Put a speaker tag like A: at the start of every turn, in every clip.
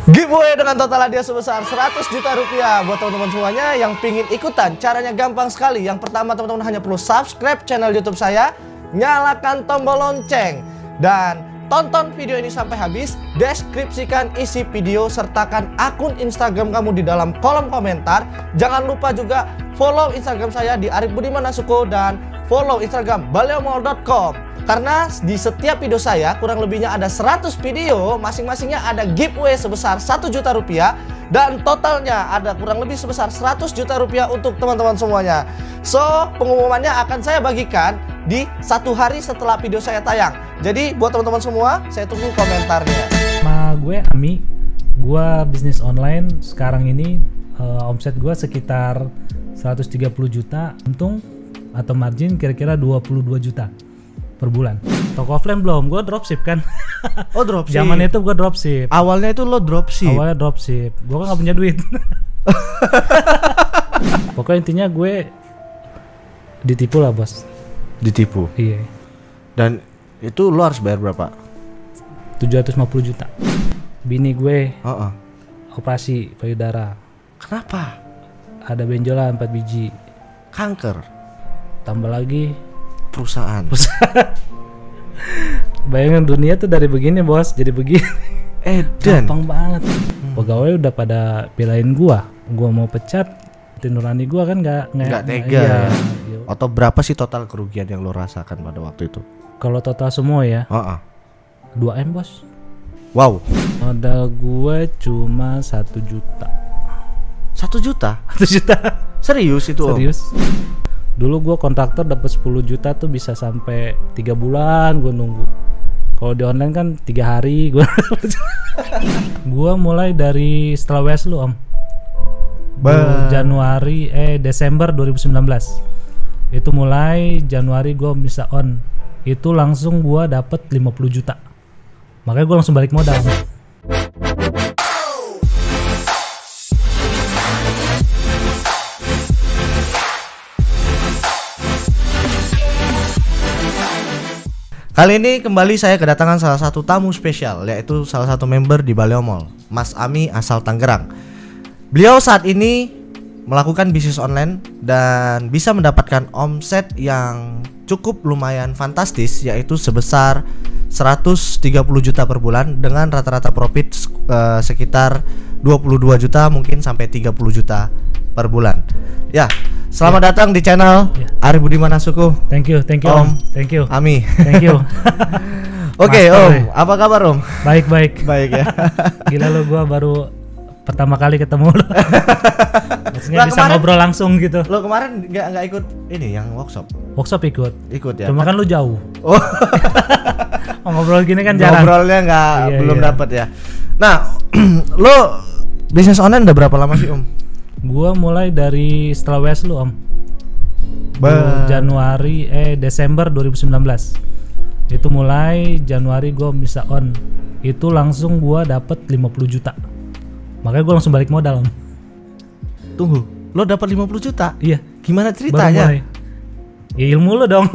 A: Giveaway dengan total hadiah sebesar 100 juta rupiah buat teman-teman semuanya yang pingin ikutan. Caranya gampang sekali. Yang pertama, teman-teman hanya perlu subscribe channel YouTube saya, nyalakan tombol lonceng, dan tonton video ini sampai habis. Deskripsikan isi video, sertakan akun Instagram kamu di dalam kolom komentar. Jangan lupa juga follow Instagram saya di Arif Budiman Nasuko dan follow Instagram baleomall.com. Karena di setiap video saya kurang lebihnya ada 100 video, masing-masingnya ada giveaway sebesar 1 juta rupiah, dan totalnya ada kurang lebih sebesar 100 juta rupiah untuk teman-teman semuanya. So, pengumumannya akan saya bagikan di 1 hari setelah video saya tayang. Jadi buat teman-teman semua, saya tunggu komentarnya.
B: Sama gue Ami, gue bisnis online sekarang ini, omset gue sekitar 130 juta, untung atau margin kira-kira 22 juta per bulan. Toko offline belum, gue dropship kan.
A: Oh, dropship.
B: Zaman itu gue dropship.
A: Awalnya itu lo dropship.
B: Awalnya dropship. Gue kan gak punya duit. Pokoknya intinya gue ditipu lah, bos.
A: Ditipu.
B: Iya.
A: Dan itu lo harus bayar berapa?
B: 750 juta. Bini gue operasi payudara.
A: Kenapa?
B: Ada benjolan 4 biji.
A: Kanker.
B: Tambah lagi
A: perusahaan.
B: Bayangin dunia tuh dari begini, bos, jadi begini. Gampang banget. Pegawai udah pada belain gua mau pecat. Nurani gua kan nggak
A: tega. Iya. Atau berapa sih total kerugian yang lo rasakan pada waktu itu?
B: Kalau total semua ya 2M, bos.
A: Wow.
B: Modal gua cuma 1 juta.
A: 1 juta?
B: 1 juta.
A: Serius itu?
B: Serius. Dulu gue kontraktor dapat 10 juta tuh bisa sampai 3 bulan gue nunggu. Kalau di online kan 3 hari gue. Gue mulai dari setelah Weslu, Om. Desember 2019. Itu mulai Januari gue bisa on. Itu langsung gue dapat 50 juta. Makanya gue langsung balik modal.
A: Kali ini kembali saya kedatangan salah satu tamu spesial, yaitu salah satu member di Baleomall, Mas Ami asal Tangerang. Beliau saat ini melakukan bisnis online dan bisa mendapatkan omset yang cukup lumayan fantastis, yaitu sebesar 130 juta per bulan dengan rata-rata profit sekitar 22 juta mungkin sampai 30 juta per bulan. Ya, selamat datang di channel Arif Budiman Nasuko.
B: Thank you Om. Thank you
A: Ami.
B: Thank you.
A: Oke, Om, apa kabar, Om?
B: Baik
A: Baik ya.
B: Gila lo, gua baru pertama kali ketemu lo. Maksudnya bisa ngobrol langsung gitu.
A: Lo kemarin nggak ikut ini yang workshop?
B: Workshop ikut
A: ya.
B: Cuma kan lu jauh.
A: Oh.
B: Ngobrol gini kan jarang.
A: Ngobrolnya belum dapat ya. Nah, lo bisnis online udah berapa lama sih, Om?
B: Gua mulai dari setelah Weslu, Om. Desember 2019. Itu mulai Januari gua bisa on. Itu langsung gua dapat 50 juta. Makanya gua langsung balik modal, Om.
A: Tunggu, lo dapat 50 juta?
B: Iya.
A: Gimana ceritanya?
B: Ya ilmu lo dong.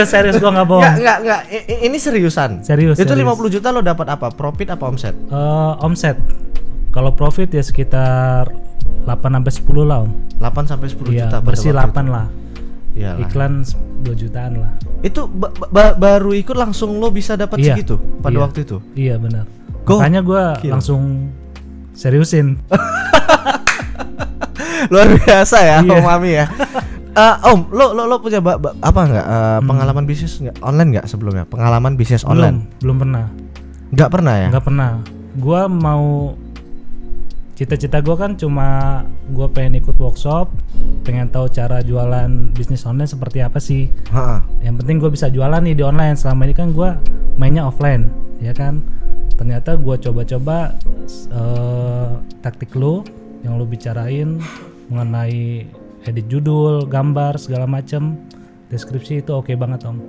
B: Serius gua nggak bohong.
A: Enggak. Ini seriusan.
B: Serius.
A: Itu 50 juta lo dapat apa? Profit apa omset?
B: Omset. Kalau profit ya sekitar 8 sampai 10 lah, Om.
A: 8 sampai 10 juta
B: bersih 8 lah.
A: Iyalah.
B: Iklan 2 jutaan lah.
A: Itu baru ikut langsung lo bisa dapat segitu pada waktu itu?
B: Iya, benar. Makanya gua langsung seriusin.
A: Luar biasa ya, Om Ami ya. Om, lo punya apa enggak pengalaman bisnis online enggak sebelumnya? Pengalaman bisnis online?
B: Belum pernah.
A: Enggak pernah ya?
B: Enggak pernah. Gua mau cita-cita gue kan cuma gue pengen ikut workshop, pengen tahu cara jualan bisnis online seperti apa sih. Yang penting gue bisa jualan nih di online. Selama ini kan gue mainnya offline, ya kan. Ternyata gue coba-coba taktik lo yang lo bicarain mengenai edit judul, gambar segala macam, deskripsi itu oke banget, Om.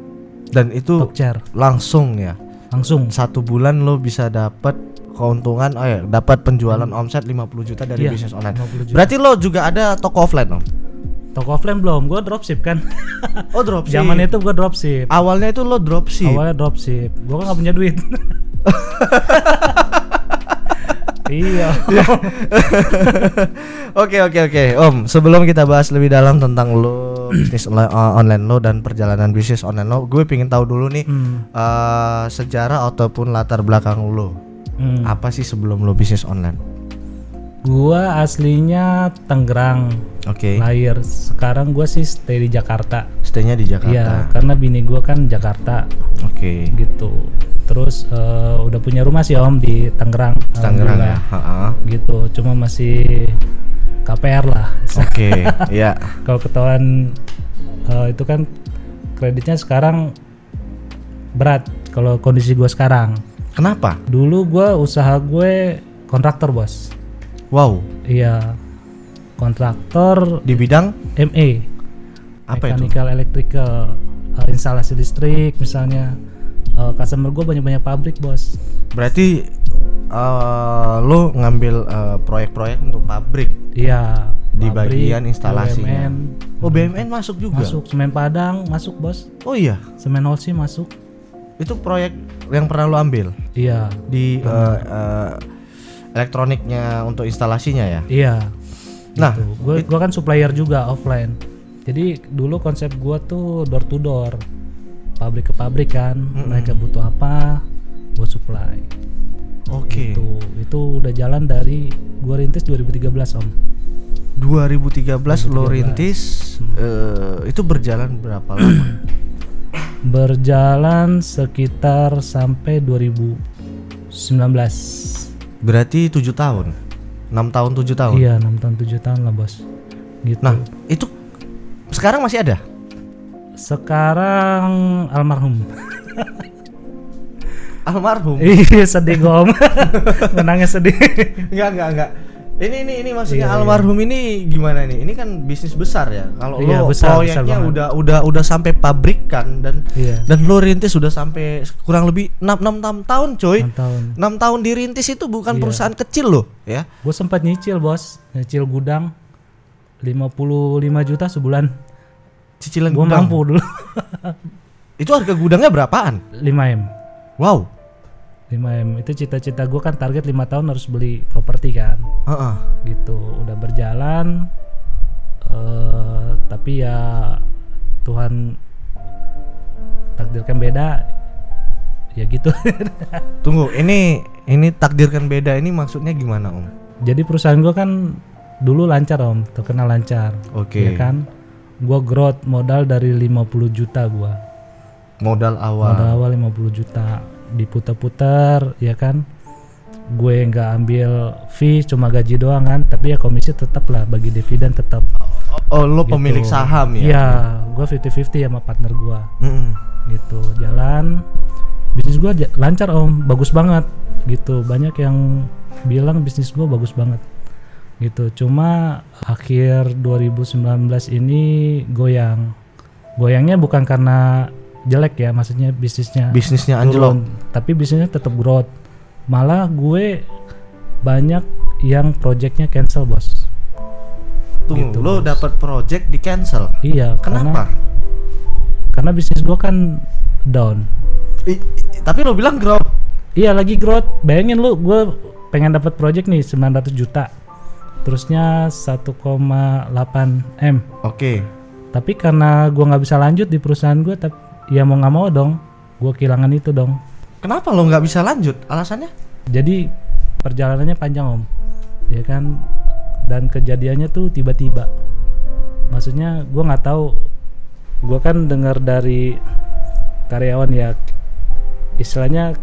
A: Dan itu langsung ya? Langsung. 1 bulan lo bisa dapat keuntungan, dapat penjualan omset 50 juta dari bisnis online. Berarti lo juga ada toko offline, Om?
B: Toko offline belum, gue dropship kan.
A: Oh dropship.
B: Zaman itu gue dropship.
A: Awalnya itu lo dropship.
B: Awalnya dropship. Gue kan nggak punya duit. Iya.
A: Oke. Om, sebelum kita bahas lebih dalam tentang lo bisnis online lo dan perjalanan bisnis online lo, gue pengen tahu dulu nih sejarah ataupun latar belakang lo. Apa sih sebelum lo bisnis online?
B: Gua aslinya Tangerang. Lahir. Sekarang gua sih stay di Jakarta.
A: Stay-nya di Jakarta.
B: Iya, karena bini gua kan Jakarta. Gitu. Terus udah punya rumah sih Om di Tangerang.
A: Tangerang ya.
B: Gitu. Cuma masih KPR lah.
A: Iya.
B: Kalau ketahuan itu kan kreditnya sekarang berat kalau kondisi gua sekarang.
A: Kenapa?
B: Dulu gua usaha gue kontraktor, Bos.
A: Wow.
B: Iya. Kontraktor
A: di bidang
B: ME.
A: Apa
B: Mechanical, electrical, instalasi listrik misalnya. Customer gue banyak pabrik, Bos.
A: Berarti lo ngambil proyek-proyek untuk pabrik.
B: Iya.
A: Di
B: pabrik,
A: bagian instalasinya.
B: BUMN.
A: Oh, BUMN masuk juga.
B: Masuk. Semen Padang masuk, Bos.
A: Oh iya.
B: Semen Holcim masuk.
A: Itu proyek yang pernah lo ambil?
B: Iya.
A: Di elektroniknya untuk instalasinya ya?
B: Iya.
A: Nah,
B: gitu. Gue kan supplier juga offline. Jadi dulu konsep gue tuh door to door, pabrik ke pabrik kan. Mereka butuh apa, gue supply. Gitu. Itu udah jalan dari gue rintis 2013 Om.
A: 2013 lo rintis. Itu berjalan berapa lama?
B: Berjalan sekitar sampai 2019.
A: Berarti 7 tahun. 6 tahun 7 tahun.
B: Iya, 6 tahun 7 tahun lah, Bos. Gitu.
A: Nah, itu sekarang masih ada?
B: Sekarang almarhum.
A: Almarhum.
B: Iya, sedih Om. Menangnya sedih.
A: Enggak. Ini maksudnya almarhum ini gimana nih? Ini kan bisnis besar ya. Kalau lo
B: besar,
A: proyeknya udah sampai pabrikan dan lo rintis sudah sampai kurang lebih 6 tahun, coy. 6 tahun dirintis itu bukan perusahaan kecil loh, ya.
B: Gue sempat nyicil, Bos. Nyicil gudang 55 juta sebulan.
A: Cicilan
B: gua
A: gudang.
B: Mampu dulu.
A: Itu harga gudangnya berapaan?
B: 5M.
A: Wow.
B: 5M itu cita-cita gue kan, target 5 tahun harus beli properti kan. Gitu. Udah berjalan, tapi ya Tuhan takdirkan beda. Ya gitu.
A: Tunggu, ini takdirkan beda ini maksudnya gimana, Om?
B: Jadi perusahaan gue kan dulu lancar, Om, terkenal lancar. Ya kan? Gue growth modal dari 50 juta gue.
A: Modal awal
B: 50 juta. Diputar-putar, ya kan? Gue nggak ambil fee, cuma gaji doang kan, tapi ya komisi tetap lah, bagi dividen tetap.
A: Oh, lo gitu. Pemilik saham ya?
B: Iya, gue 50-50 sama partner gue. Gitu, jalan. Bisnis gue lancar Om, bagus banget. Gitu, banyak yang bilang bisnis gue bagus banget. Gitu, cuma akhir 2019 ini goyang. Goyangnya bukan karena jelek ya, maksudnya bisnisnya
A: anjlok,
B: tapi bisnisnya tetap growth. Malah gue banyak yang projectnya cancel, Bos.
A: Tunggu, gitu, lo dapat project di cancel?
B: Iya.
A: Kenapa?
B: Karena bisnis gue kan down.
A: Tapi lo bilang growth.
B: Iya, lagi growth. Bayangin lu, gue pengen dapat project nih 900 juta, terusnya 1,8 M. Tapi karena gue nggak bisa lanjut di perusahaan gue, ya mau nggak mau dong, gue kehilangan itu dong.
A: Kenapa lo nggak bisa lanjut? Alasannya?
B: Jadi perjalanannya panjang Om, ya kan, dan kejadiannya tuh tiba-tiba. Maksudnya gue nggak tahu, gue kan dengar dari karyawan ya, istilahnya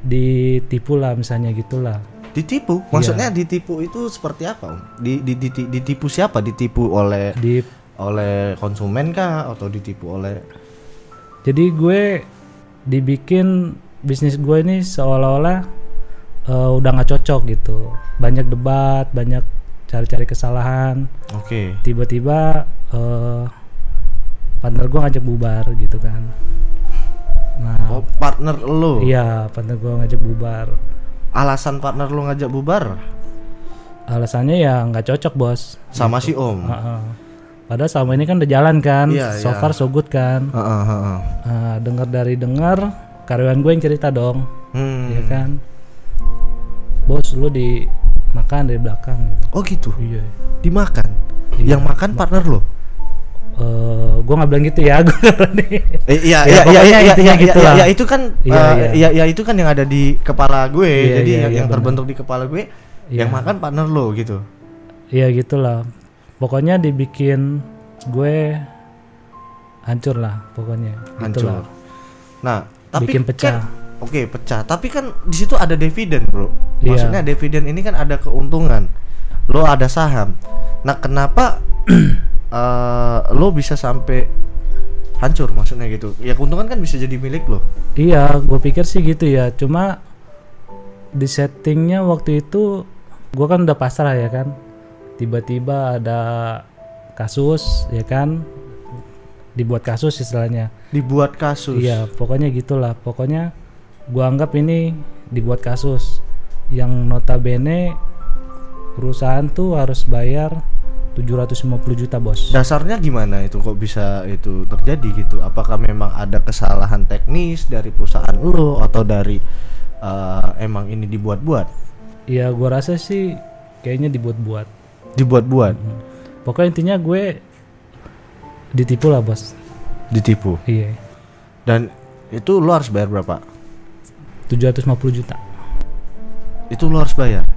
B: ditipu lah, misalnya gitulah.
A: Ditipu? Maksudnya ditipu itu seperti apa Om? Ditipu siapa? Ditipu oleh konsumen kah atau ditipu oleh?
B: Jadi gue dibikin bisnis gue ini seolah-olah udah nggak cocok gitu. Banyak debat, banyak cari-cari kesalahan. Tiba-tiba partner gue ngajak bubar gitu kan. Nah,
A: partner lo?
B: Iya, partner gue ngajak bubar.
A: Alasan partner lo ngajak bubar?
B: Alasannya ya nggak cocok, Bos.
A: Sama gitu. Si Om.
B: Padahal selama ini kan udah jalan kan, so
A: Iya.
B: far so good kan. Dengar karyawan gue yang cerita dong, ya kan, bos lu dimakan dari belakang gitu.
A: Oh gitu.
B: Iya.
A: Dimakan.
B: Iya.
A: Yang makan partner lo.
B: Gue nggak bilang gitu ya, gue nggak berani.
A: Iya,
B: gitu lah.
A: ya itu kan, ya itu kan yang ada di kepala gue.
B: Iya,
A: jadi
B: iya,
A: yang
B: bener.
A: terbentuk di kepala gue, yang makan partner lo gitu.
B: Iya gitulah. Pokoknya dibikin gue hancur lah, pokoknya.
A: Hancur.
B: Gitulah.
A: Nah, tapi
B: Bikin pecah.
A: Kan, oke, pecah. Tapi kan di situ ada dividen, bro.
B: Iya.
A: Maksudnya dividen ini kan ada keuntungan. Lo ada saham. Nah, kenapa lo bisa sampai hancur? Maksudnya gitu. Ya keuntungan kan bisa jadi milik lo.
B: Iya, gue pikir sih gitu ya. Cuma di settingnya waktu itu gue kan udah pasrah ya kan. Tiba-tiba ada kasus ya kan, dibuat kasus istilahnya.
A: Dibuat kasus.
B: Iya, pokoknya gitulah. Pokoknya gue anggap ini dibuat kasus yang notabene perusahaan tuh harus bayar 750 juta bos.
A: Dasarnya gimana itu kok bisa itu terjadi gitu? Apakah memang ada kesalahan teknis dari perusahaan lo atau dari emang ini dibuat-buat?
B: Iya, gue rasa sih kayaknya dibuat-buat.
A: Dibuat-buat.
B: Pokoknya intinya gue ditipu lah bos.
A: Ditipu.
B: Iya.
A: Dan itu lo harus bayar berapa?
B: 750 juta.
A: Itu lo harus bayar.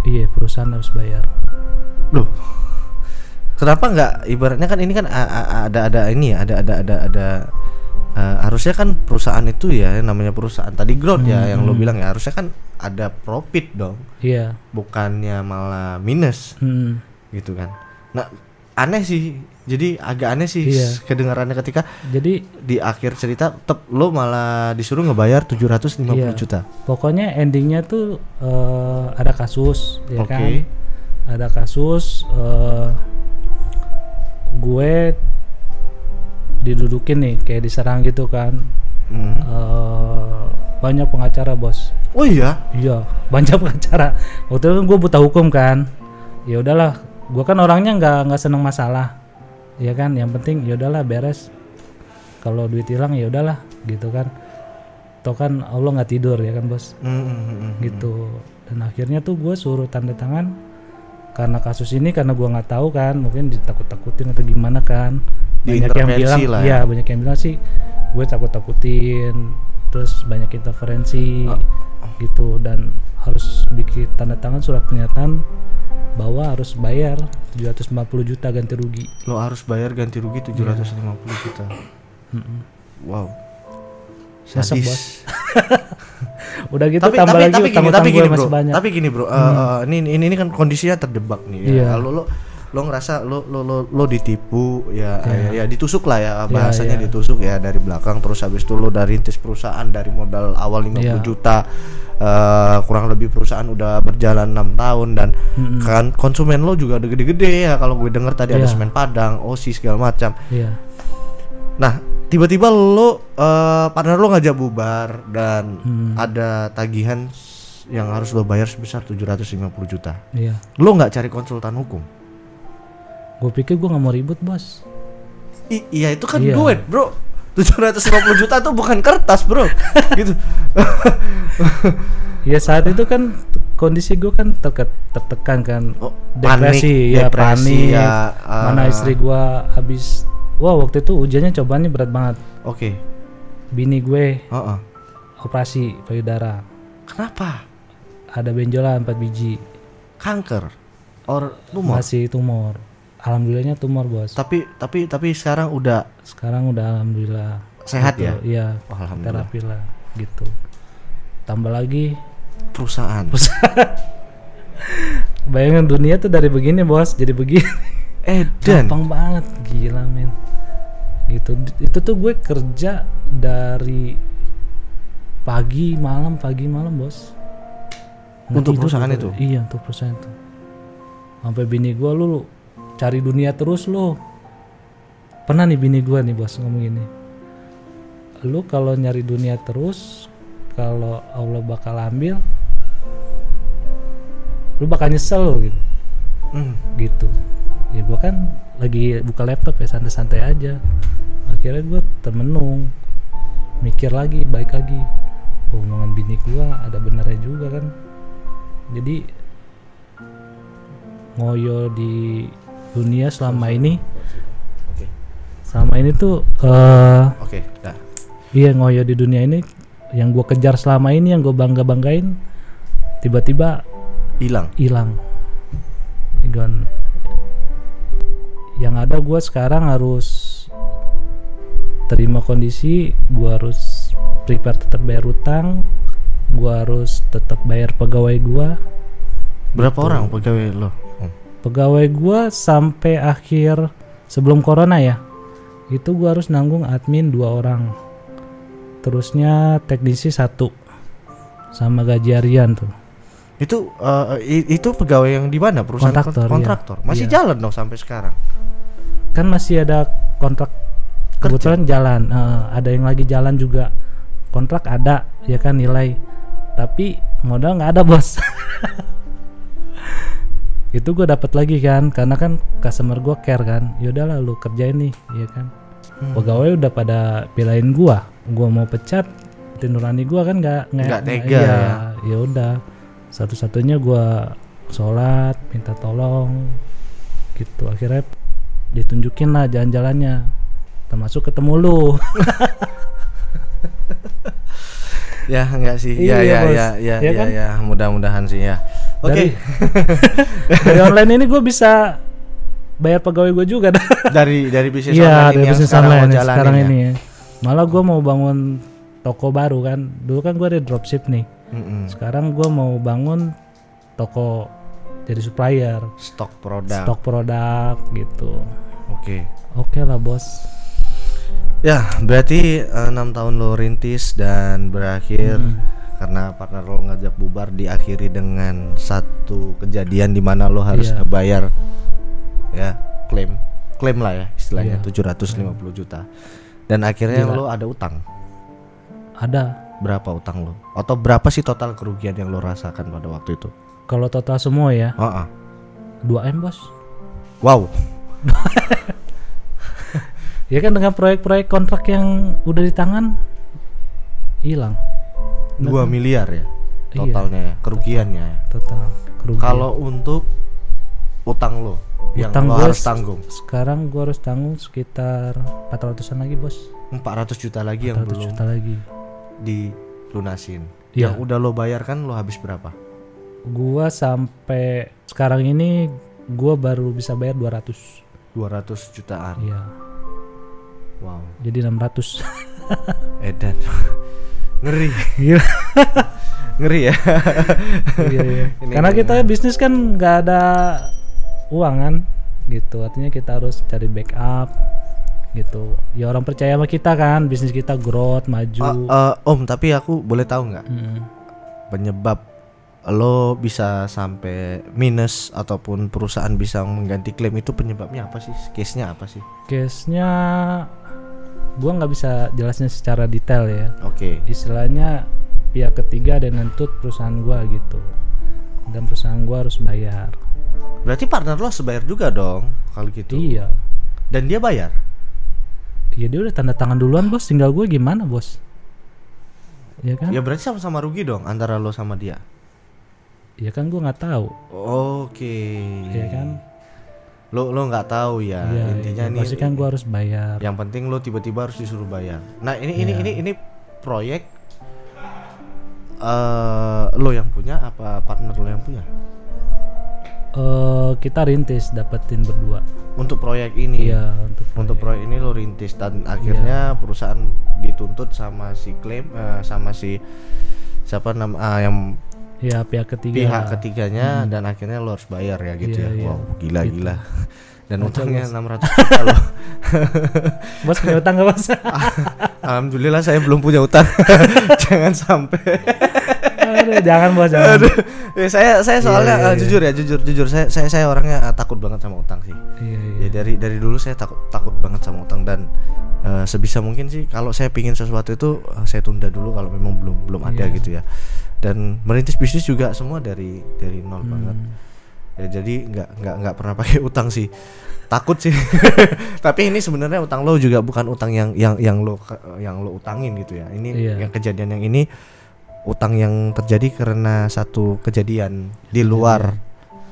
B: Iya, perusahaan harus bayar.
A: Loh. Kenapa nggak ibaratnya kan ini kan ada ini ya, ada harusnya kan perusahaan itu ya namanya perusahaan tadi growth ya yang lo bilang ya, harusnya kan ada profit dong.
B: Iya.
A: Bukannya malah minus. Gitu kan. Nah, aneh sih. Jadi agak aneh sih kedengarannya ketika
B: jadi
A: di akhir cerita tetap lo malah disuruh ngebayar 750 juta.
B: Pokoknya endingnya tuh ada kasus ya kan.
A: Oke.
B: Ada kasus gue didudukin nih kayak diserang gitu kan. Banyak pengacara bos.
A: Oh iya?
B: Iya, banyak pengacara. Waktu itu kan gue buta hukum kan. Ya udahlah, gue kan orangnya nggak seneng masalah, ya kan. Yang penting ya udahlah beres. Kalau duit hilang ya udahlah, gitu kan. Toh kan Allah nggak tidur ya kan bos. Gitu. Dan akhirnya tuh gue suruh tanda tangan karena kasus ini, karena gue nggak tahu kan, mungkin ditakut-takutin atau gimana kan. Banyak yang bilang, ya banyak yang bilang sih gue takut-takutin. Terus banyak interferensi gitu, dan harus bikin tanda tangan surat pernyataan bahwa harus bayar 750 juta ganti rugi.
A: Lo harus bayar ganti rugi 750 juta. Wow. Sadis.
B: Udah gitu tambah lagi utang-utang gue masih banyak.
A: Tapi gini bro, ini kan kondisinya terjebak nih ya. Lo ngerasa lo ditipu ya, ya ditusuk lah ya bahasanya, ditusuk ya dari belakang, terus habis itu lo dari rintis perusahaan dari modal awal 50 juta, kurang lebih perusahaan udah berjalan 6 tahun dan kan konsumen lo juga udah gede-gede ya, kalau gue denger tadi ada semen Padang, OSI segala macam. Nah tiba-tiba lo partner lo ngajak bubar dan ada tagihan yang harus lo bayar sebesar 750 juta. Lo nggak cari konsultan hukum?
B: Gue pikir gue gak mau ribut bos.
A: Iya itu kan duit bro, 750 juta tuh bukan kertas bro. Gitu. Ya
B: saat itu kan kondisi gue kan tertekan kan, depresi
A: panik
B: ya, mana istri gue habis, waktu itu ujiannya cobaannya berat banget.
A: Oke.
B: Bini gue operasi payudara.
A: Kenapa?
B: Ada benjolan 4 biji.
A: Kanker or tumor?
B: Masih tumor. Alhamdulillahnya tumor bos.
A: Tapi sekarang udah
B: alhamdulillah
A: sehat
B: gitu.
A: Ya?
B: Iya.
A: Alhamdulillah.
B: Terapi lah gitu. Tambah lagi
A: perusahaan.
B: Bayangin dunia tuh dari begini bos jadi begini. Gampang banget, gila men. Gitu. Itu tuh gue kerja dari pagi malam bos.
A: Untuk perusahaan itu?
B: Iya, untuk perusahaan itu. Sampai bini gue lu cari dunia terus lo. Pernah nih bini gue nih bos ngomong gini, lu kalau nyari dunia terus, kalau Allah bakal ambil, lu bakal nyesel lo gitu. Gitu. Ya gue kan lagi buka laptop ya santai-santai aja. Akhirnya gue termenung, mikir lagi, baik lagi, omongan bini gue ada benernya juga kan. Jadi ngoyo di dunia selama ini, tuh iya, ngoyo di dunia ini yang gue kejar selama ini, yang gue banggain, tiba-tiba hilang. Yang ada gue sekarang harus terima kondisi, gue harus prepare tetap bayar utang, gue harus tetap bayar pegawai gue.
A: Berapa orang pegawai lo?
B: Pegawai gue sampai akhir sebelum corona ya, itu gue harus nanggung admin 2 orang, terusnya teknisi 1, sama gaji harian tuh.
A: Itu pegawai yang di mana, perusahaan kontraktor?
B: Iya.
A: Masih jalan dong sampai sekarang?
B: Kan masih ada kontrak kebetulan jalan, ada yang lagi jalan juga, kontrak ada ya kan, nilai, tapi modal nggak ada bos. Itu gue dapat lagi kan, karena kan customer gue care kan, yaudahlah lu kerjain nih ya kan. Pegawai udah pada belain gue mau pecat, nurani gue kan nggak tega ya udah, satu-satunya gue sholat minta tolong gitu. Akhirnya ditunjukin lah jalan-jalannya, termasuk ketemu lu.
A: Ya enggak sih, ya mudah-mudahan sih ya. Oke.
B: Dari online ini gue bisa bayar pegawai gue juga. Dari
A: bisnis online ini yang
B: sekarang ini ya. Malah gue mau bangun toko baru kan. Dulu kan gue ada dropship nih. Sekarang gue mau bangun toko jadi supplier,
A: stok produk
B: gitu. Oke lah bos.
A: Ya berarti 6 tahun lo rintis dan berakhir karena partner lo ngajak bubar, diakhiri dengan satu kejadian di mana lo harus ngebayar ya klaim lah ya istilahnya, 750 juta, dan akhirnya lo ada utang.
B: Ada.
A: Berapa utang lo? Atau berapa sih total kerugian yang lo rasakan pada waktu itu?
B: Kalau total semua ya 2M bos.
A: Wow.
B: Ya kan, dengan proyek-proyek kontrak yang udah di tangan hilang
A: 2 miliar ya totalnya, ya kerugiannya
B: total kerugian.
A: Kalau untuk utang lo yang lo harus tanggung
B: sekarang, gue harus tanggung sekitar 400-an lagi bos.
A: 400 juta lagi yang belum dilunasin. Yang udah lo bayar kan lo habis berapa?
B: Gua sampai sekarang ini gua baru bisa bayar 200
A: jutaan.
B: Iya.
A: Wow.
B: Jadi 600.
A: Edan. Ngeri.
B: Gila.
A: Ngeri ya.
B: Iya. Karena kita bisnis kan nggak ada uang kan, gitu. Artinya kita harus cari backup, gitu. Ya orang percaya sama kita kan, bisnis kita growth, maju.
A: Om, tapi aku boleh tahu nggak penyebab lo bisa sampai minus ataupun perusahaan bisa mengganti klaim itu penyebabnya apa sih? Case-nya apa sih?
B: Case-nya gua nggak bisa jelasnya secara detail ya. Istilahnya pihak ketiga ada yang nuntut perusahaan gua gitu, dan perusahaan gua harus bayar.
A: Berarti partner lo harus bayar juga dong kalau gitu.
B: Iya.
A: Dan dia bayar?
B: Ya dia udah tanda tangan duluan bos, tinggal gue gimana bos? Ya kan?
A: Ya berarti sama-sama rugi dong antara lo sama dia.
B: Ya kan gue nggak tahu.
A: Ya
B: kan?
A: Lo nggak tahu ya, intinya
B: nih. Pasti kan gue harus bayar.
A: Yang penting lo tiba-tiba harus disuruh bayar. Nah ini proyek lo yang punya apa partner lo yang punya?
B: Kita rintis, dapetin berdua.
A: Untuk proyek ini.
B: Iya,
A: untuk proyek ini lo rintis dan akhirnya perusahaan dituntut sama si klaim sama si siapa yang
B: pihak
A: ketiganya dan akhirnya lo harus bayar ya gitu ya. Wow, gila. Dan utangnya 600 juta lo.
B: Bos punya utang gak bos?
A: Alhamdulillah saya belum punya utang. Jangan sampai.
B: Aduh, jangan bos, jangan.
A: Saya soalnya jujur saya orangnya takut banget sama utang sih. Ya dari dulu saya takut banget sama utang, dan sebisa mungkin sih kalau saya pingin sesuatu itu saya tunda dulu kalau memang belum ada gitu ya. Dan merintis bisnis juga semua dari nol banget. Ya jadi nggak pernah pakai utang sih. Takut sih. Tapi ini sebenarnya utang lo juga bukan utang yang lo utangin gitu ya. Ini yang kejadian yang ini utang yang terjadi karena satu kejadian di luar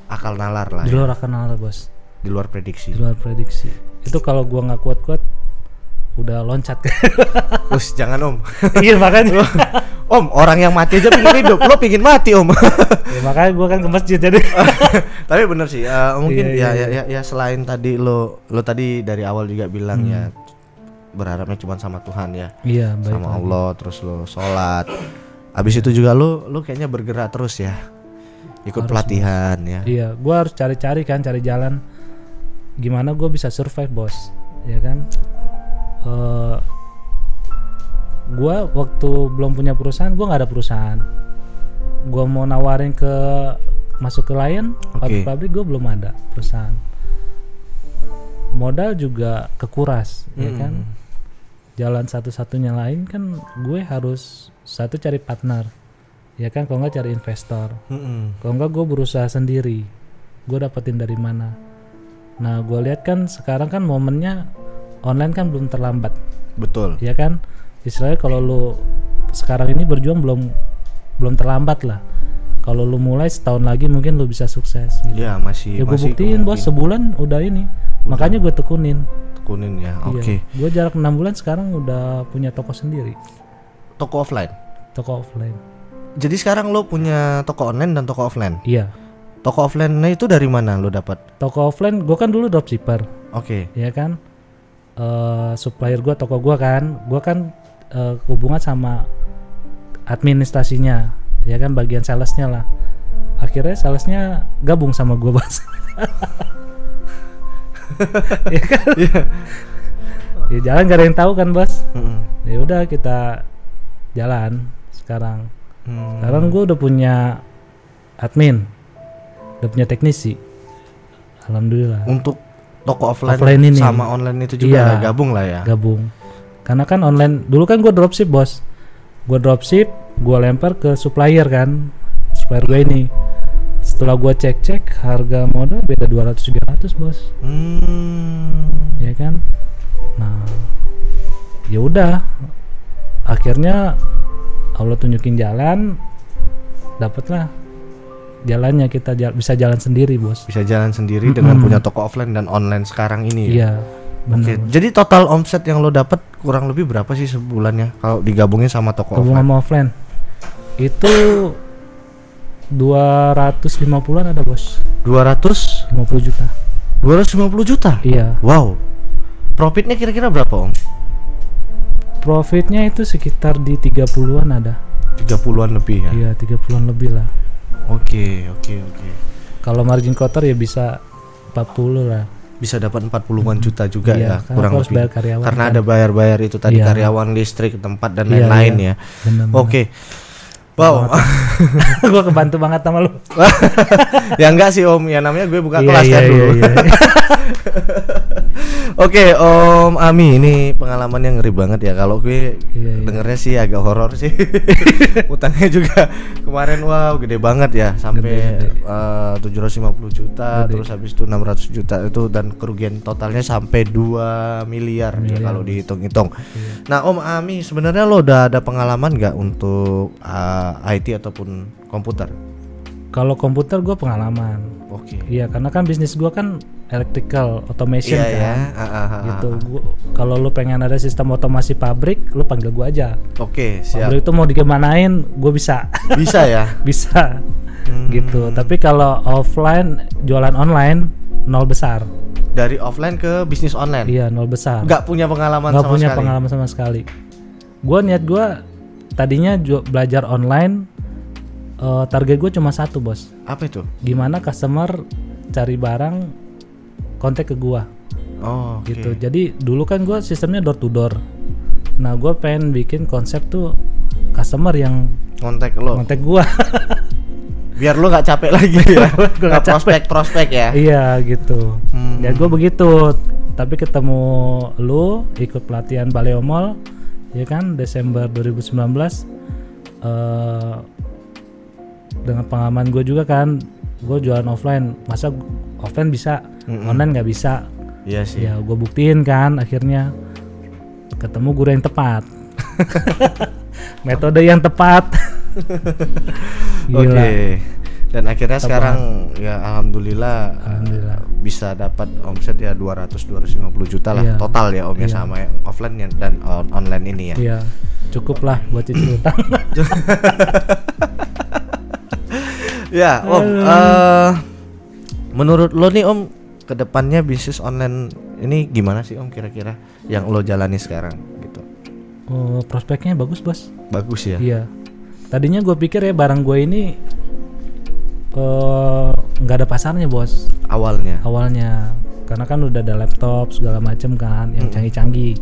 A: akal nalar lah.
B: Di luar akal nalar, Bos.
A: Di luar prediksi.
B: Di luar prediksi. Itu kalau gua nggak kuat-kuat udah loncat.
A: Terus jangan Om.
B: Iya makanya.
A: Om, orang yang mati aja pingin hidup, lo pingin mati Om.
B: Ya, makanya gua kan ke masjid jadi.
A: Tapi bener sih, mungkin ya selain tadi lo tadi dari awal juga bilang ya berharapnya cuma sama Tuhan ya.
B: Iya, baik.
A: Sama Allah, terus lo sholat. Abis itu juga lo kayaknya bergerak terus ya. Ikut pelatihan ya.
B: Iya, gua harus cari jalan gimana gua bisa survive, Bos. Ya kan? Gua waktu belum punya perusahaan, gua nggak ada perusahaan. Gua mau nawarin masuk ke klien, pabrik gua belum ada perusahaan. Modal juga kekuras, ya kan. Jalan satu-satunya lain kan gue harus cari partner, ya kan. Kalau nggak cari investor, kalau nggak gue berusaha sendiri. Gue dapetin dari mana? Nah, gue lihat kan sekarang kan momennya online kan belum terlambat.
A: Betul.
B: Ya kan, istilahnya kalau lu sekarang ini berjuang belum terlambat lah. Kalau lu mulai setahun lagi mungkin lu bisa sukses. Gitu.
A: Ya masih.
B: Ya gue buktiin Bos, sebulan udah ini. Makanya gue tekunin
A: ya. Oke.
B: Gue jarak 6 bulan sekarang udah punya toko sendiri.
A: Toko offline.
B: Jadi
A: sekarang lo punya toko online dan toko offline.
B: Iya.
A: Toko offline-nya itu dari mana lo dapat?
B: Toko offline gue kan dulu dropshipper.
A: Oke.
B: Ya kan. Supplier gue, toko gue kan hubungan sama administrasinya, ya kan, bagian salesnya lah. Akhirnya salesnya gabung sama gue, Bos. Ya kan? Ya jalan gak ada yang tahu kan, Bos. Ya udah kita jalan sekarang. Sekarang gue udah punya admin, udah punya teknisi. Alhamdulillah.
A: Untuk toko offline ini sama online itu juga gabung lah ya.
B: Gabung. Karena kan online dulu kan gue dropship, Bos. Gue dropship, gue lempar ke supplier kan. Supplier gue ini. Setelah gue cek harga modal beda 200-300, Bos. Ya kan? Nah, ya udah. Akhirnya Allah tunjukin jalan, dapatlah jalannya, kita bisa jalan sendiri, Bos. Bisa
A: jalan sendiri dengan punya toko offline dan online sekarang ini.
B: Iya, benar.
A: Jadi total omset yang lo dapat kurang lebih berapa sih sebulannya kalau digabungin sama toko offline?
B: Sama offline itu 250-an ada, Bos. 250 juta.
A: 250 juta?
B: Iya.
A: Wow. Profitnya kira-kira berapa, Om?
B: Profitnya itu sekitar di 30-an ada.
A: 30-an lebih ya?
B: Iya, 30-an lebih lah.
A: Oke.
B: Kalau margin kotor ya bisa 40 lah.
A: Bisa dapat 40-an juta juga ya, kurang lebih.
B: Bayar karyawan,
A: karena kan ada bayar itu tadi, karyawan, listrik, tempat dan lain-lain ya. Oke. Wow.
B: Gue kebantu banget sama lu.
A: Ya enggak sih, Om, ya namanya gue buka kelas kan dulu. Oke, Om Ami, ini pengalamannya ngeri banget ya. Kalau gue dengernya sih agak horor sih. Utangnya juga kemarin gede banget ya, sampai 750 juta, terus habis itu 600 juta itu, dan kerugian totalnya sampai 2 miliar ya kalau dihitung-hitung. Nah, Om Ami, sebenarnya lo udah ada pengalaman nggak untuk IT ataupun komputer?
B: Kalau komputer gue pengalaman.
A: Oke.
B: Iya, karena kan bisnis gue kan electrical automation kan. Gitu. Kalau lu pengen ada sistem otomasi pabrik, lu panggil gue aja.
A: Oke, siap.
B: Pabrik itu mau digimanain, gue bisa.
A: Bisa ya?
B: Bisa. Gitu. Tapi kalau offline, jualan online, nol besar.
A: Dari offline ke bisnis online?
B: Iya, nol besar.
A: Gak punya pengalaman sama sekali? Gak
B: punya pengalaman sama sekali. Gue tadinya belajar online, target gue cuma satu, Bos.
A: Apa itu?
B: Gimana customer cari barang, kontak ke gue.
A: Oh,
B: gitu. Jadi dulu kan gue sistemnya door to door. Nah, gue pengen bikin konsep tuh customer yang
A: kontak
B: gue.
A: Biar lu nggak capek lagi ya. prospek ya.
B: Iya gitu. Ya gue begitu. Tapi ketemu lu, ikut pelatihan Baleo Mall, ya kan, Desember 2019. Dengan pengalaman gue juga kan, gue jualan offline, masa offline bisa, online nggak bisa.
A: Iya sih.
B: Ya gue buktiin kan, akhirnya ketemu guru yang tepat, metode yang tepat.
A: Oke. Dan akhirnya sekarang ya alhamdulillah bisa dapat omset ya 200-250 juta lah total ya om ya, sama yang offline dan online ini ya.
B: Iya, cukup lah buat cicil utang.
A: Ya om, menurut lo nih om, kedepannya bisnis online ini gimana sih om kira-kira yang lo jalani sekarang gitu?
B: Prospeknya bagus bos.
A: Bagus ya?
B: Iya. Tadinya gue pikir ya barang gue ini nggak ada pasarnya bos. Awalnya karena kan udah ada laptop segala macem kan yang canggih-canggih.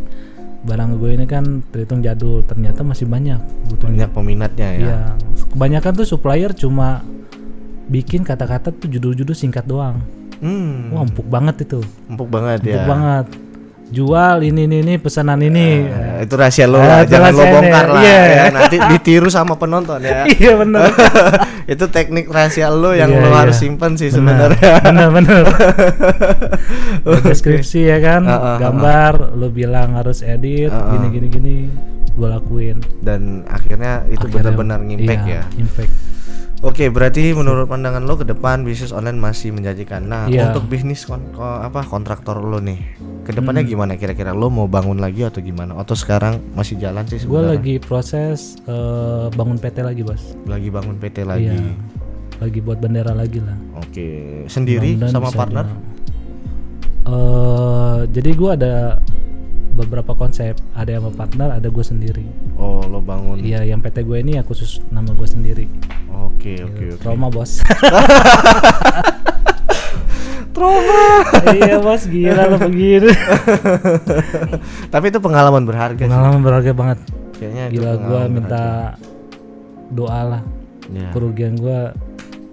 B: Barang gue ini kan terhitung jadul, ternyata masih banyak
A: peminatnya ya.
B: Iya. Kebanyakan tuh supplier cuma bikin kata-kata tuh judul-judul singkat doang. Wah empuk banget itu.
A: Empuk banget.
B: Jual ini pesanan ini.
A: Itu rahasia lo lah, jangan lo bongkar lah ya. Nanti ditiru sama penonton ya.
B: Iya benar.
A: Itu teknik rahasia lo yang lo harus simpan sih sebenarnya.
B: Benar. Deskripsi ya kan, gambar lo bilang harus edit gini gue lakuin. Dan
A: akhirnya itu benar-benar ngimpact ya.
B: Impact.
A: Oke, berarti menurut pandangan lo ke depan bisnis online masih menjanjikan. Nah, untuk bisnis kontraktor lo nih, ke depannya gimana kira-kira? Lo mau bangun lagi atau gimana? Atau sekarang masih jalan sih sebenarnya?
B: Gue lagi proses bangun PT lagi, Bos.
A: Lagi bangun PT lagi.
B: Iya. Lagi buat bendera lagi lah.
A: Oke, sendiri sama partner?
B: Jadi gue ada beberapa konsep, ada yang sama partner, ada gue sendiri.
A: Oh, lo bangun?
B: Iya, yang PT gue ini ya khusus nama gue sendiri.
A: Oke.
B: Trauma bos.
A: Trauma.
B: Iya bos, gila lo begini.
A: Tapi itu pengalaman berharga.
B: Berharga banget.
A: Kayaknya
B: gila, gue minta doa lah. Kerugian gue,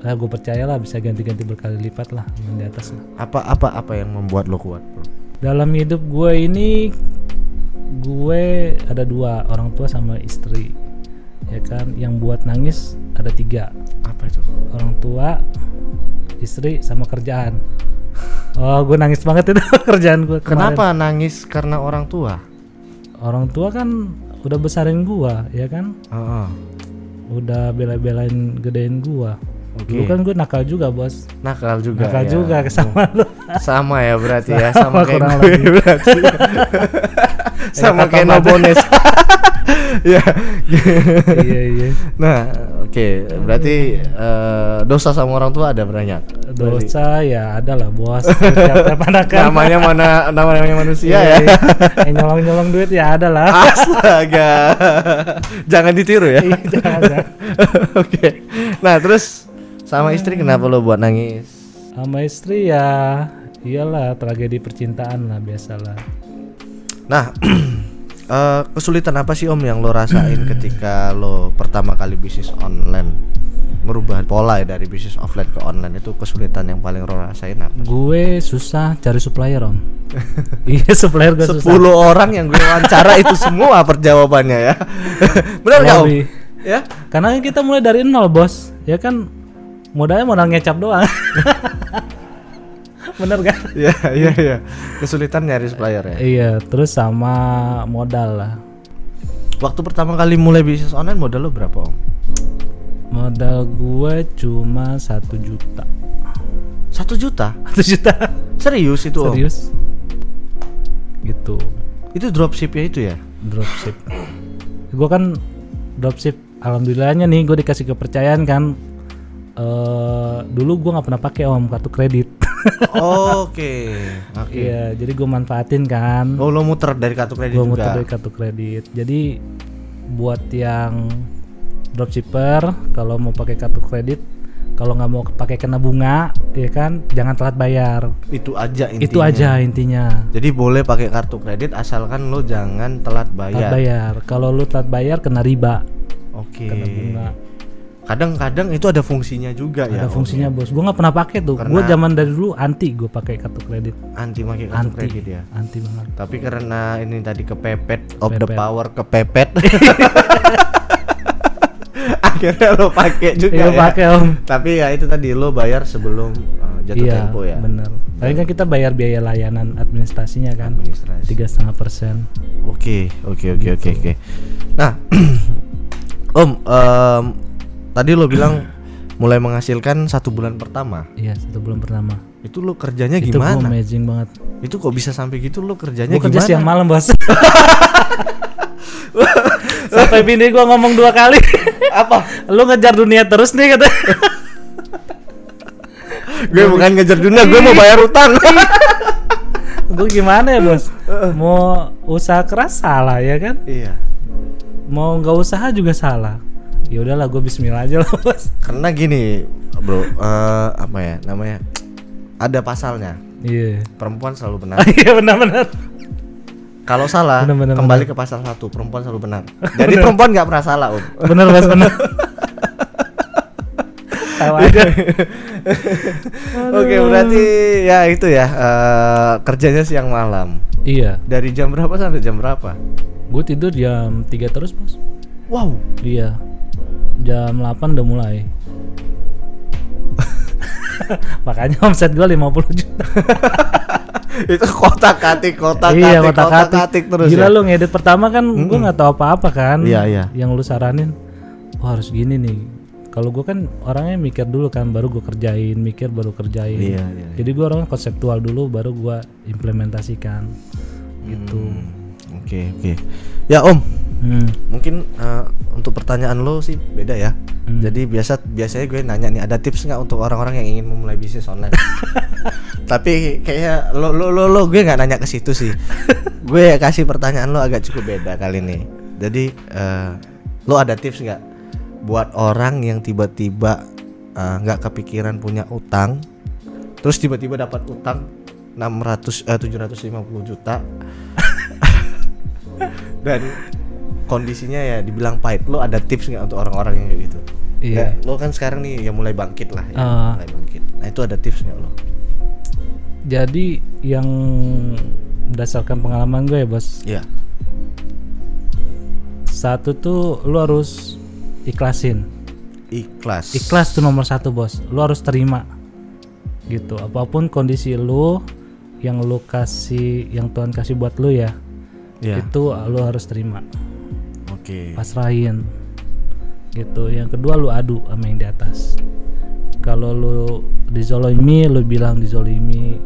B: gue percaya lah bisa ganti-ganti berkali lipat lah di atas lah.
A: Apa yang membuat lo kuat, bro?
B: Dalam hidup gue ini, gue ada 2, orang tua sama istri, ya kan. Yang buat nangis ada 3.
A: Apa itu?
B: Orang tua, istri, sama kerjaan. Oh, gue nangis banget itu kerjaan gue.
A: Kenapa nangis? Karena orang tua?
B: Orang tua kan udah besarin gue, ya kan. Udah bela-belain gedein gue. Dulu kan gue nakal juga bos.
A: Nakal juga
B: sama lu.
A: Sama ya berarti ya. Sama kayak gue berarti. Sama kayak Nobones. Iya. Nah oke, berarti dosa sama orang tua ada banyak.
B: Dosa ya ada lah bos.
A: Namanya manusia ya.
B: Nyolong duit ya ada lah.
A: Astaga. Jangan ditiru ya.
B: Jangan.
A: Oke. Nah terus sama istri kenapa lo buat nangis?
B: Sama istri ya iyalah, tragedi percintaan lah, biasalah.
A: Nah kesulitan apa sih om yang lo rasain ketika lo pertama kali bisnis online, merubah pola ya dari bisnis offline ke online? Itu kesulitan yang paling lo rasain apa?
B: Gue susah cari supplier om. Iya, supplier gue
A: 10
B: susah.
A: 10 orang yang gue wawancara itu semua perjawabannya ya. Benar nggak om? Ya,
B: karena kita mulai dari nol bos, ya kan. Modal ngecap doang. Bener kan?
A: Iya. Kesulitan nyari supplier ya.
B: Iya, terus sama modal lah.
A: Waktu pertama kali mulai bisnis online modal lo berapa om?
B: Modal gue cuma 1 juta.
A: 1 juta?
B: 1 juta.
A: Serius itu om?
B: Serius. Gitu.
A: Itu dropship ya itu ya?
B: Dropship. Gue kan dropship, alhamdulillahnya nih gue dikasih kepercayaan kan. Dulu gue nggak pernah pakai om kartu kredit.
A: Oke.
B: Iya, jadi gue manfaatin kan.
A: Oh, lo muter dari kartu kredit juga?
B: Gue muter dari kartu kredit. Jadi buat yang dropshipper, kalau mau pakai kartu kredit, kalau nggak mau pakai kena bunga, ya kan, jangan telat bayar.
A: Itu aja
B: intinya.
A: Jadi boleh pakai kartu kredit asalkan lo jangan telat bayar.
B: Kalau lo telat bayar kena riba.
A: Oke.
B: Kena bunga.
A: Kadang-kadang itu ada fungsinya juga ya.
B: Ada fungsinya bos. Gue nggak pernah pakai tuh. Gue zaman dari dulu anti gue pakai kartu kredit.
A: Anti pakai kartu kredit ya.
B: Anti banget.
A: Tapi karena ini tadi kepepet of the power kepepet. Akhirnya lo pakai juga
B: Iya,
A: ya.
B: pakai Om.
A: Tapi ya itu tadi lo bayar sebelum jatuh
B: Iya,
A: tempo ya.
B: bener. Tapi kan kita bayar biaya layanan administrasinya kan.
A: Administrasi.
B: 3,5%.
A: Oke. Nah, Om, tadi lo bilang mulai menghasilkan 1 bulan pertama.
B: Iya, 1 bulan pertama.
A: Itu lo kerjanya
B: Itu
A: gimana?
B: gua amazing banget.
A: Itu kok bisa sampai gitu lo kerjanya
B: Gue kerja
A: gimana?
B: siang malam bos. Sampai bini gue ngomong 2 kali.
A: Apa?
B: Lu ngejar dunia terus nih kata.
A: Gue bukan ngejar dunia, gue mau bayar utang.
B: Gue gimana ya bos? Mau usaha keras salah ya kan?
A: Iya.
B: Mau nggak usaha juga salah. Ya udahlah gue bismillah aja lah bos.
A: Karena gini, bro, apa ya namanya? Ada pasalnya.
B: Iya.
A: Perempuan selalu benar.
B: Iya benar-benar.
A: Kalau salah,
B: Benar.
A: kembali ke pasal 1, perempuan selalu benar. Jadi perempuan nggak pernah salah, Om.
B: Bener bos bener. Tahu aja.
A: Oke, berarti ya itu ya kerjanya siang malam.
B: Iya.
A: Dari jam berapa sampai jam berapa?
B: Gue tidur jam 3 terus bos.
A: Wow.
B: Iya. Jam 8 udah mulai. Makanya omset gue 50 juta.
A: Itu kotak-katik terus.
B: Gila
A: ya?
B: lu ngedit pertama kan gue nggak tahu apa-apa kan.
A: Iya.
B: Yang lu saranin, wah harus gini nih. Kalau gue kan orangnya mikir dulu kan, baru gue kerjain, mikir baru kerjain.
A: Iya.
B: Jadi gue orangnya konseptual dulu, baru gue implementasikan. Gitu.
A: Oke. Ya Om, mungkin untuk pertanyaan lo sih beda ya. Jadi biasanya gue nanya nih, ada tips nggak untuk orang-orang yang ingin memulai bisnis online? Tapi kayaknya lo gue nggak nanya ke situ sih. Gue kasih pertanyaan lo agak cukup beda kali ini. Jadi lo ada tips nggak buat orang yang tiba-tiba nggak kepikiran punya utang, terus tiba-tiba dapat utang 750 juta dan kondisinya ya dibilang pahit. Lo ada tips nggak untuk orang-orang yang kayak gitu?
B: Iya.
A: Ya, lo kan sekarang nih ya mulai bangkit lah ya, mulai bangkit. Nah itu ada tips nggak lo?
B: Jadi yang berdasarkan pengalaman gue ya bos.
A: Iya.
B: Satu tuh lo harus ikhlasin. Ikhlas tuh nomor 1 bos. Lo harus terima. Gitu. Apapun kondisi lo yang lo kasih, yang Tuhan kasih buat lo ya. Itu lo harus terima.
A: Oke.
B: Pasrahin. Gitu. Yang kedua lo adu sama yang di atas. Kalau lo dizolimi, lo bilang dizolimi,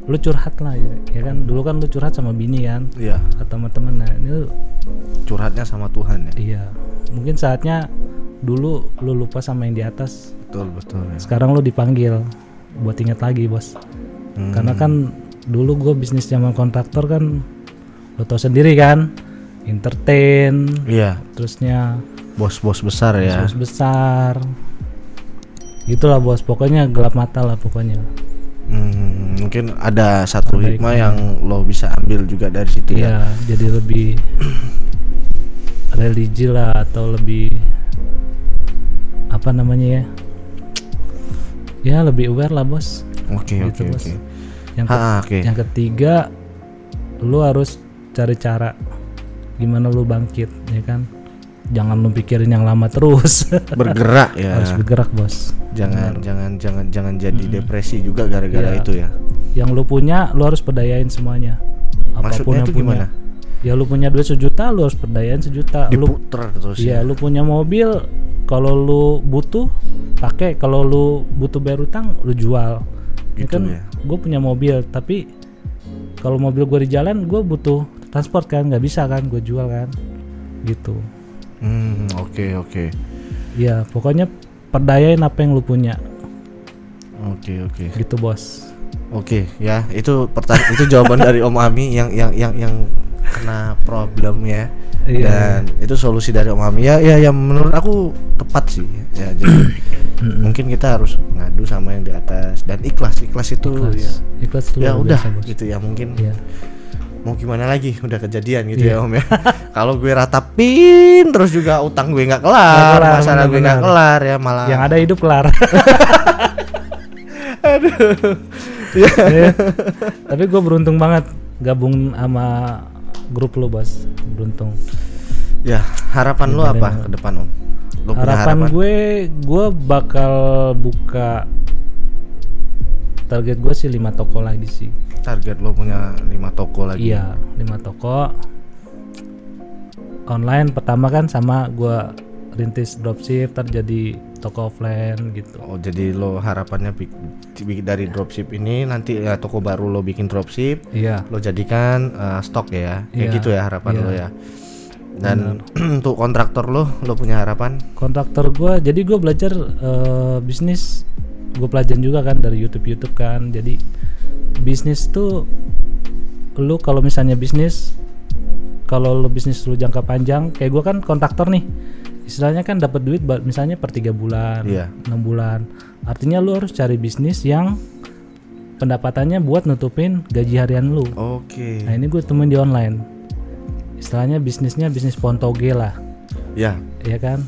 B: lo curhat lah ya kan. Dulu kan lo curhat sama bini kan.
A: Iya.
B: Atau sama temen. Nah ini
A: Curhatnya sama Tuhan ya.
B: iya. Mungkin saatnya dulu lo lupa sama yang di atas.
A: Betul ya.
B: Sekarang lo dipanggil buat ingat lagi bos. Karena kan dulu gue bisnis zaman kontraktor kan, lo tau sendiri kan, entertain.
A: Iya.
B: Terusnya
A: Bos-bos besar ya.
B: bos besar. Gitulah bos. Pokoknya gelap mata lah pokoknya.
A: Mungkin ada satu
B: Baik.
A: hikmah yang lo bisa ambil juga dari situ ya.
B: Iya. Jadi lebih religi lah, atau lebih apa namanya ya? Ya lebih aware lah bos.
A: Oke.
B: Bos.
A: Oke.
B: Yang ketiga, lu harus cari cara gimana lu bangkit, ya kan? Jangan lu pikirin yang lama terus.
A: Bergerak ya.
B: Harus bergerak bos.
A: Jangan jadi depresi juga gara-gara
B: Iya.
A: itu ya.
B: Yang lu punya, lu harus perdayain semuanya. Apapun
A: Maksudnya
B: yang
A: itu
B: punya.
A: gimana?
B: Ya lu punya duit 1 juta, lu harus perdayain 1 juta.
A: Diputer terus
B: Iya, lu punya mobil, kalau lu butuh pakai, kalau lu butuh bayar utang, lu jual.
A: Gitu
B: kan
A: ya.
B: gue punya mobil, tapi kalau mobil gue di jalan, gue butuh transport kan, nggak bisa kan, gue jual kan, gitu.
A: Oke.
B: Ya pokoknya perdayain apa yang lu punya.
A: Oke.
B: Gitu bos.
A: Oke, ya itu itu jawaban dari Om Ami yang kena problem ya.
B: Iya.
A: Dan itu solusi dari Om Ami ya yang menurut aku tepat sih ya. Jadi mungkin kita harus ngadu sama yang di atas dan ikhlas itu
B: Ikhlas
A: ya
B: luar
A: udah
B: biasa, bos.
A: gitu ya. Mungkin
B: Iya.
A: mau gimana lagi, udah kejadian gitu
B: Iya.
A: ya Om ya. Kalau gue ratapin terus juga utang gue nggak kelar, masalah gue nggak kelar ya, malah
B: Yang ada hidup kelar. Ya. Tapi gue beruntung banget gabung sama grup lo bos, beruntung.
A: ya. Harapan lu apa ke depan Om? Lo punya
B: harapan gue bakal buka, target gue sih 5 toko lagi sih.
A: Target lo punya 5 toko lagi?
B: Iya, 5 toko online pertama kan, sama gue rintis dropship terjadi toko offline gitu.
A: Oh, jadi lo harapannya dari dropship ini nanti ya toko baru lo bikin dropship,
B: iya,
A: lo jadikan stok ya, kayak
B: iya,
A: gitu ya harapan
B: iya.
A: lo ya. Dan untuk kontraktor lo punya harapan?
B: Kontraktor gue, jadi gue belajar bisnis, gue pelajarin juga kan dari YouTube kan. Jadi bisnis tuh, lu kalau misalnya bisnis, kalau lu bisnis lu jangka panjang, kayak gue kan kontraktor nih, istilahnya kan dapat duit misalnya per 3 bulan, 6 bulan. Artinya lu harus cari bisnis yang pendapatannya buat nutupin gaji harian lu.
A: Oke.
B: Nah ini gue temuin di online, istilahnya bisnisnya bisnis pontoge lah.
A: Ya.
B: Iya kan,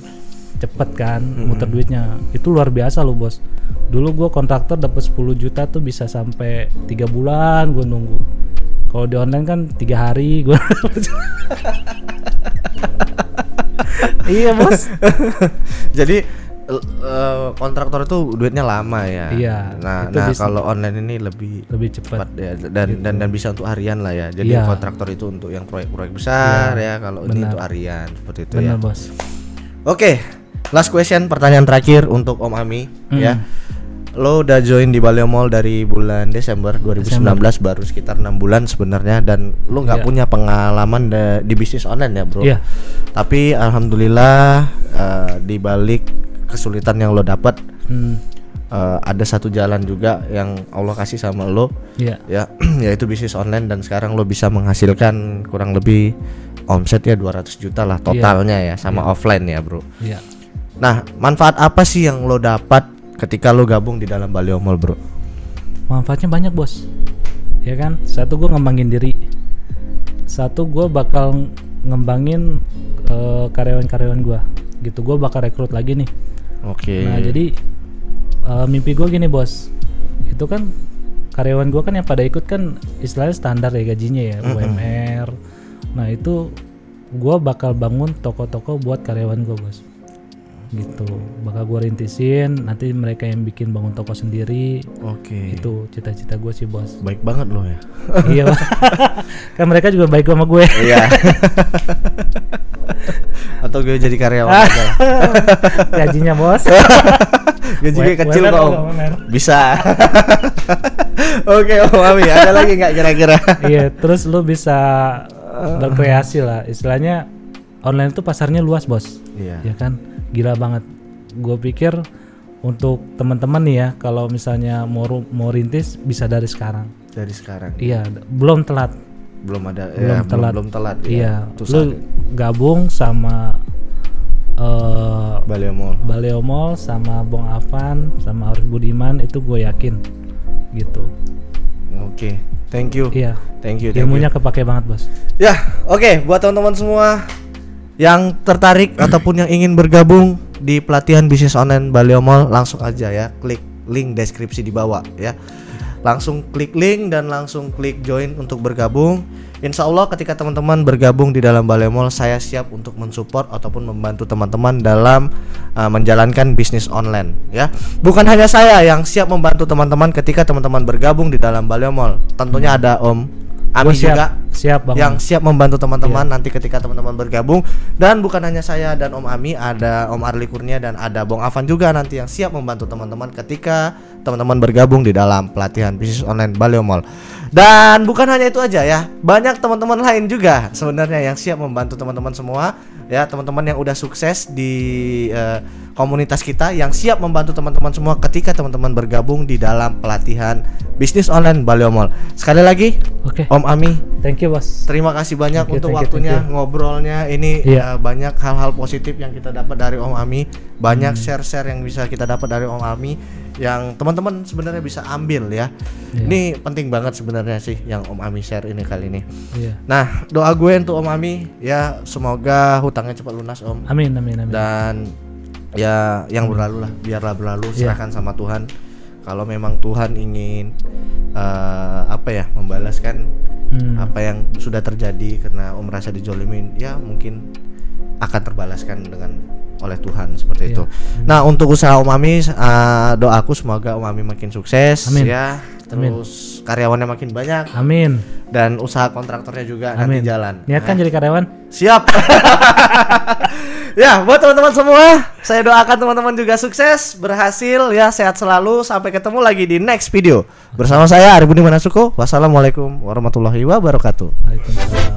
B: cepet kan, muter duitnya. Itu luar biasa loh bos. Dulu gue kontraktor dapat 10 juta tuh bisa sampai 3 bulan gue nunggu. Kalau di online kan 3 hari gue. Iya bos.
A: Jadi kontraktor itu duitnya lama ya.
B: Iya.
A: Nah kalau online ini lebih
B: cepat
A: ya, dan bisa untuk harian lah ya. Jadi kontraktor itu untuk yang proyek-proyek besar ya. Kalau ini untuk harian seperti itu.
B: Benar,
A: ya.
B: Bos.
A: Oke, last question, pertanyaan terakhir untuk Om Ami ya. Lo udah join di Baleo Mall dari bulan Desember 2019, baru sekitar 6 bulan sebenarnya, dan lo nggak punya pengalaman di bisnis online ya bro. Tapi alhamdulillah di balik kesulitan yang lo dapat, ada satu jalan juga yang Allah kasih sama lo, ya, yaitu bisnis online, dan sekarang lo bisa menghasilkan kurang lebih omset ya 200 juta lah totalnya ya, sama offline ya bro. Nah, manfaat apa sih yang lo dapat ketika lo gabung di dalam Baleo Mall bro?
B: Manfaatnya banyak bos, ya kan. Satu, gue ngembangin diri. Satu, gue bakal ngembangin karyawan-karyawan gue gitu. Gue bakal rekrut lagi nih.
A: Oke.
B: Nah jadi mimpi gue gini bos, itu kan karyawan gue kan yang pada ikut kan istilahnya standar ya gajinya ya, UMR. Nah itu gue bakal bangun toko-toko buat karyawan gue bos, gitu. Bakal gue rintisin, nanti mereka yang bikin bangun toko sendiri.
A: Oke.
B: Itu cita-cita gue sih bos.
A: Baik banget lo ya.
B: Iya. Kan mereka juga baik sama gue.
A: Iya. Atau gue jadi karyawan aja.
B: Gajinya bos.
A: Gajinya kecil kok Om. Bisa. Oke Om Ami, ada lagi nggak kira-kira?
B: Iya, terus lu bisa berkreasi lah. Istilahnya online itu pasarnya luas bos.
A: Iya.
B: Ya kan, gila banget. Gue pikir untuk teman-teman nih ya, kalau misalnya mau rintis bisa dari sekarang.
A: Dari sekarang.
B: Iya, belum telat.
A: Belum ada. Belum telat.
B: Iya. Lu gabung sama Baleo Mall sama Bong Avan sama Arif Budiman, itu gue yakin gitu.
A: Oke. Thank you.
B: Iya.
A: Thank you.
B: Ilmunya kepake banget bos.
A: Ya, oke. Buat teman-teman semua yang tertarik ataupun yang ingin bergabung di pelatihan bisnis online Baleo Mall, langsung aja ya klik link deskripsi di bawah ya. Langsung klik link dan langsung klik join untuk bergabung. Insya Allah ketika teman-teman bergabung di dalam Baleo Mall, saya siap untuk mensupport ataupun membantu teman-teman dalam menjalankan bisnis online ya. Bukan hanya saya yang siap membantu teman-teman ketika teman-teman bergabung di dalam Baleo Mall. Tentunya ada Om Ami juga
B: siap bang,
A: yang siap membantu teman-teman nanti ketika teman-teman bergabung. Dan bukan hanya saya dan Om Ami, ada Om Arli Kurnia dan ada Bong Avan juga nanti yang siap membantu teman-teman ketika teman-teman bergabung di dalam pelatihan bisnis online Baleo Mall. Dan bukan hanya itu aja ya, banyak teman-teman lain juga sebenarnya yang siap membantu teman-teman semua ya, teman-teman yang udah sukses di komunitas kita, yang siap membantu teman-teman semua ketika teman-teman bergabung di dalam pelatihan bisnis online Baleo Mall. Sekali lagi, Om Ami,
B: thank you bos.
A: Terima kasih banyak untuk waktunya, ngobrolnya. Ini banyak hal-hal positif yang kita dapat dari Om Ami, banyak share-share yang bisa kita dapat dari Om Ami, yang teman-teman sebenarnya bisa ambil ya. Ini penting banget sebenarnya sih yang Om Ami share ini kali ini. Nah, doa gue untuk Om Ami ya, semoga hutangnya cepat lunas Om.
B: Amin, amin, amin.
A: Dan ya yang berlalu lah, biarlah berlalu, serahkan sama Tuhan. Kalau memang Tuhan ingin membalaskan apa yang sudah terjadi karena Om merasa dijolimin, ya mungkin akan terbalaskan oleh Tuhan seperti itu. Nah, untuk usaha Om Ami, doaku semoga Om Ami makin sukses. Amin. Ya. Terus karyawannya makin banyak.
B: Amin.
A: Dan usaha kontraktornya juga nanti jalan.
B: Niat kan jadi karyawan?
A: Siap. Ya, buat teman-teman semua, saya doakan teman-teman juga sukses, berhasil ya, sehat selalu. Sampai ketemu lagi di next video. Bersama saya Arif Budi Manasuko. Wassalamualaikum warahmatullahi wabarakatuh.
B: Waalaikumsalam.